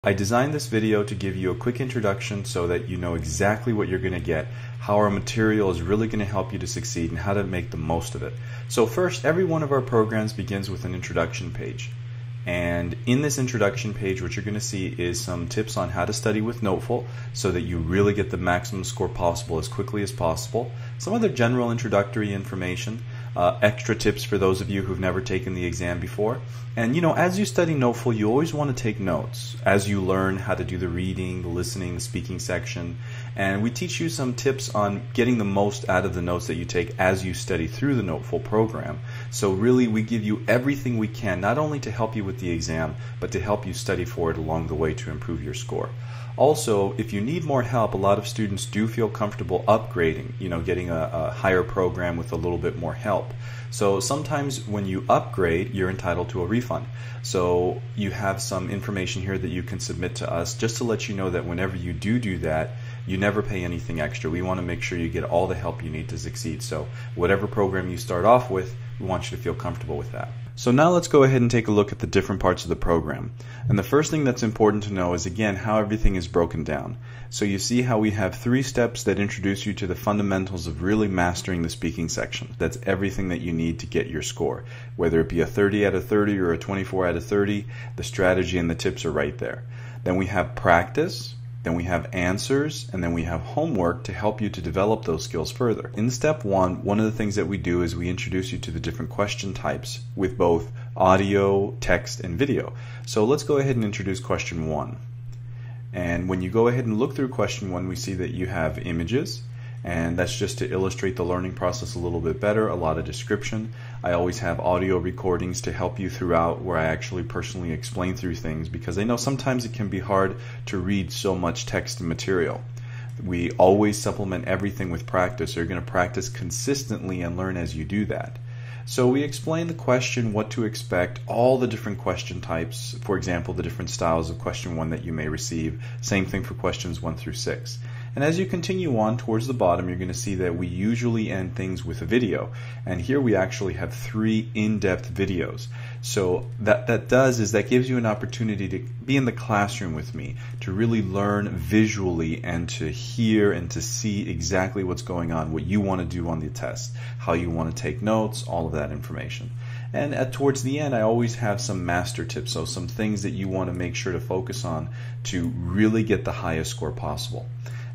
I designed this video to give you a quick introduction so that you know exactly what you're going to get, how our material is really going to help you to succeed, and how to make the most of it. So first, every one of our programs begins with an introduction page. And in this introduction page, what you're going to see is some tips on how to study with NoteFull so that you really get the maximum score possible as quickly as possible. Some other general introductory information, extra tips for those of you who've never taken the exam before. And as you study NoteFull, you always want to take notes as you learn how to do the reading, the listening, the speaking section. And we teach you some tips on getting the most out of the notes that you take as you study through the NoteFull program. So really, we give you everything we can, not only to help you with the exam, but to help you study for it along the way to improve your score. Also, if you need more help, a lot of students do feel comfortable upgrading, getting a higher program with a little bit more help. So sometimes when you upgrade, you're entitled to a refund. So you have some information here that you can submit to us just to let you know that whenever you do that, you never pay anything extra. We want to make sure you get all the help you need to succeed. So whatever program you start off with, we want you to feel comfortable with that. So now let's go ahead and take a look at the different parts of the program. And the first thing that's important to know is, again, how everything is broken down. So you see how we have 3 steps that introduce you to the fundamentals of really mastering the speaking section. That's everything that you need to get your score. Whether it be a 30 out of 30 or a 24 out of 30, the strategy and the tips are right there. Then we have practice. Then we have answers, and then we have homework to help you to develop those skills further. In step 1, one of the things that we do is we introduce you to the different question types with both audio, text, and video. So let's go ahead and introduce question 1. And when you go ahead and look through question 1, we see that you have images, and that's just to illustrate the learning process a little bit better, a lot of description. I always have audio recordings to help you throughout where I actually personally explain through things, because I know sometimes it can be hard to read so much text and material. We always supplement everything with practice. You're going to practice consistently and learn as you do that. So we explain the question, what to expect, all the different question types, for example, the different styles of question 1 that you may receive. Same thing for questions 1 through 6. And as you continue on towards the bottom, you're going to see that we usually end things with a video. And here we actually have 3 in-depth videos. So that gives you an opportunity to be in the classroom with me, to really learn visually and to hear and to see exactly what's going on, what you want to do on the test, how you want to take notes, all of that information. And towards the end, I always have some master tips, so some things that you want to make sure to focus on to really get the highest score possible.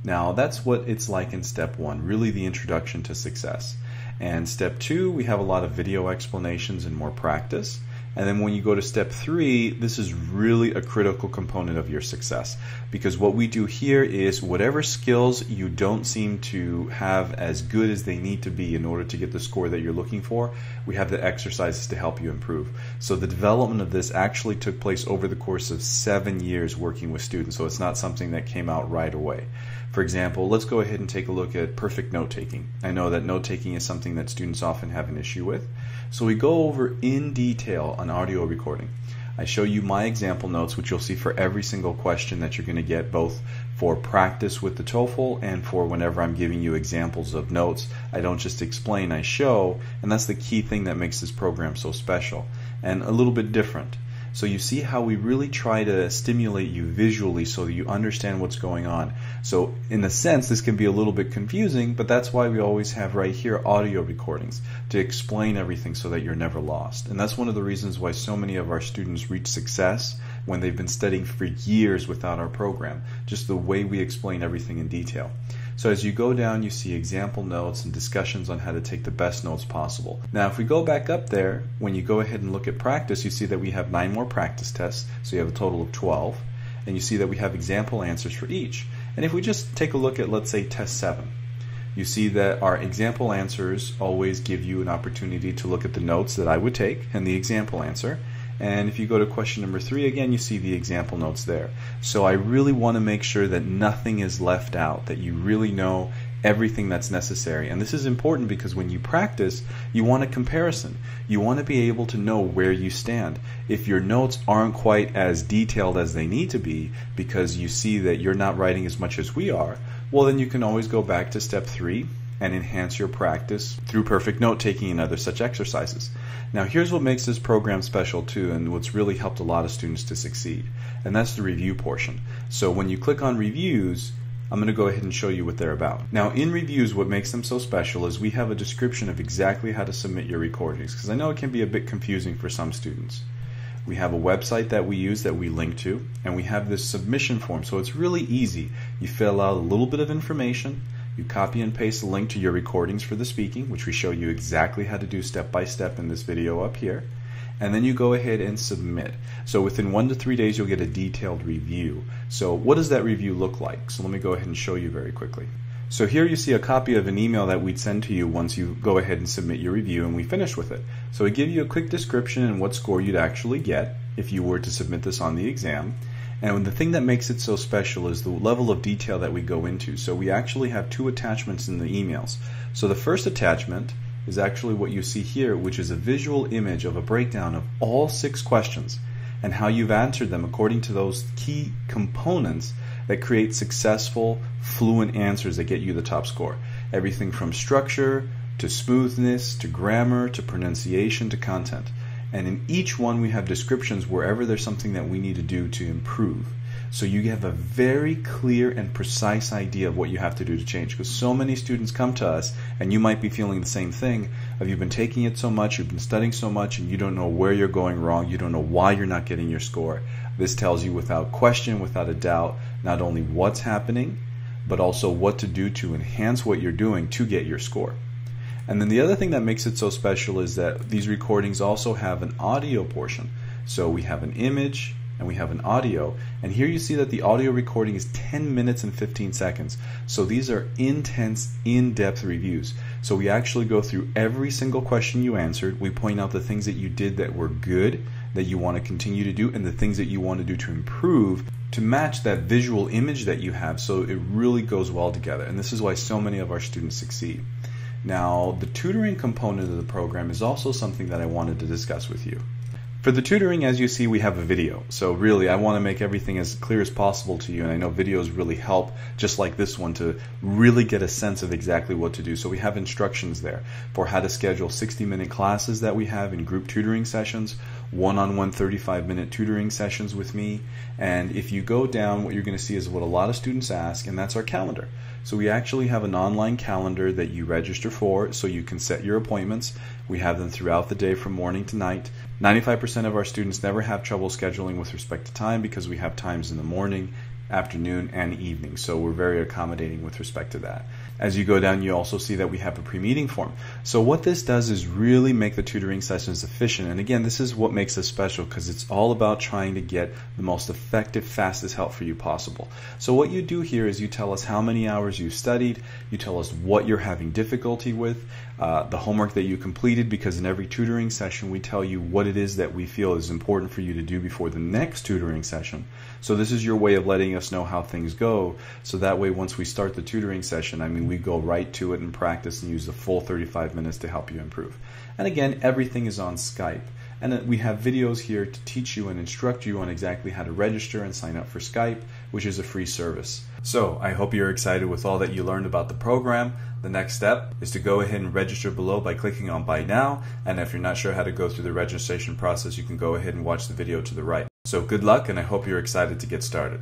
Now, that's what it's like in step 1, really the introduction to success. And step 2, we have a lot of video explanations and more practice. And then when you go to step 3, this is really a critical component of your success, because what we do here is whatever skills you don't seem to have as good as they need to be in order to get the score that you're looking for, we have the exercises to help you improve. So the development of this actually took place over the course of 7 years working with students, so it's not something that came out right away. For example, let's go ahead and take a look at perfect note-taking. I know that note-taking is something that students often have an issue with. So we go over in detail an audio recording. I show you my example notes, which you'll see for every single question that you're going to get, both for practice with the TOEFL and for whenever I'm giving you examples of notes. I don't just explain, I show, and that's the key thing that makes this program so special and a little bit different. So you see how we really try to stimulate you visually so that you understand what's going on. So in a sense, this can be a little bit confusing, but that's why we always have right here audio recordings to explain everything so that you're never lost. And that's one of the reasons why so many of our students reach success when they've been studying for years without our program, just the way we explain everything in detail. So as you go down, you see example notes and discussions on how to take the best notes possible. Now, if we go back up there, when you go ahead and look at practice, you see that we have 9 more practice tests, so you have a total of 12. And you see that we have example answers for each. And if we just take a look at, let's say, test 7, you see that our example answers always give you an opportunity to look at the notes that I would take and the example answer. And if you go to question number 3, again, you see the example notes there. So I really want to make sure that nothing is left out, that you really know everything that's necessary. And this is important because when you practice, you want a comparison. You want to be able to know where you stand. If your notes aren't quite as detailed as they need to be because you see that you're not writing as much as we are, well, then you can always go back to step 3 and enhance your practice through perfect note-taking and other such exercises. Now here's what makes this program special too, and what's really helped a lot of students to succeed, and that's the review portion. So when you click on reviews, I'm going to go ahead and show you what they're about. Now in reviews, what makes them so special is we have a description of exactly how to submit your recordings, because I know it can be a bit confusing for some students. We have a website that we use that we link to, and we have this submission form, so it's really easy. You fill out a little bit of information, you copy and paste a link to your recordings for the speaking, which we show you exactly how to do step by step in this video up here, and then you go ahead and submit. So within 1 to 3 days you'll get a detailed review. So what does that review look like? So let me go ahead and show you very quickly. So here you see a copy of an email that we'd send to you once you go ahead and submit your review and we finish with it. So we give you a quick description and what score you'd actually get if you were to submit this on the exam. And the thing that makes it so special is the level of detail that we go into. So we actually have 2 attachments in the emails. So the first attachment is actually what you see here, which is a visual image of a breakdown of all 6 questions and how you've answered them according to those key components that create successful, fluent answers that get you the top score. Everything from structure, to smoothness, to grammar, to pronunciation, to content. And in each one we have descriptions wherever there's something that we need to do to improve. So you have a very clear and precise idea of what you have to do to change, because so many students come to us, and you might be feeling the same thing, of you've been taking it so much, you've been studying so much, and you don't know where you're going wrong, you don't know why you're not getting your score. This tells you without question, without a doubt, not only what's happening, but also what to do to enhance what you're doing to get your score. And then the other thing that makes it so special is that these recordings also have an audio portion. So we have an image and we have an audio, and here you see that the audio recording is 10 minutes and 15 seconds. So these are intense, in-depth reviews. So we actually go through every single question you answered. We point out the things that you did that were good, that you want to continue to do, and the things that you want to do to improve to match that visual image that you have, so it really goes well together. And this is why so many of our students succeed. Now, the tutoring component of the program is also something that I wanted to discuss with you. For the tutoring, as you see, we have a video. So really, I want to make everything as clear as possible to you, and I know videos really help, just like this one, to really get a sense of exactly what to do. So we have instructions there for how to schedule 60-minute classes that we have in group tutoring sessions, one-on-one 35-minute tutoring sessions with me, and if you go down, what you're going to see is what a lot of students ask, and that's our calendar. So we actually have an online calendar that you register for, so you can set your appointments. We have them throughout the day from morning to night. 95% of our students never have trouble scheduling with respect to time, because we have times in the morning, afternoon, and evening. So we're very accommodating with respect to that. As you go down, you also see that we have a pre-meeting form. So what this does is really make the tutoring sessions efficient. And again, this is what makes us special, because it's all about trying to get the most effective, fastest help for you possible. So what you do here is you tell us how many hours you studied, you tell us what you're having difficulty with, the homework that you completed, because in every tutoring session we tell you what it is that we feel is important for you to do before the next tutoring session. So this is your way of letting us know how things go, so that way once we start the tutoring session, we go right to it and practice and use the full 35 minutes to help you improve. And again, everything is on Skype. And we have videos here to teach you and instruct you on exactly how to register and sign up for Skype, which is a free service. So I hope you're excited with all that you learned about the program. The next step is to go ahead and register below by clicking on Buy Now. And if you're not sure how to go through the registration process, you can go ahead and watch the video to the right. So good luck, and I hope you're excited to get started.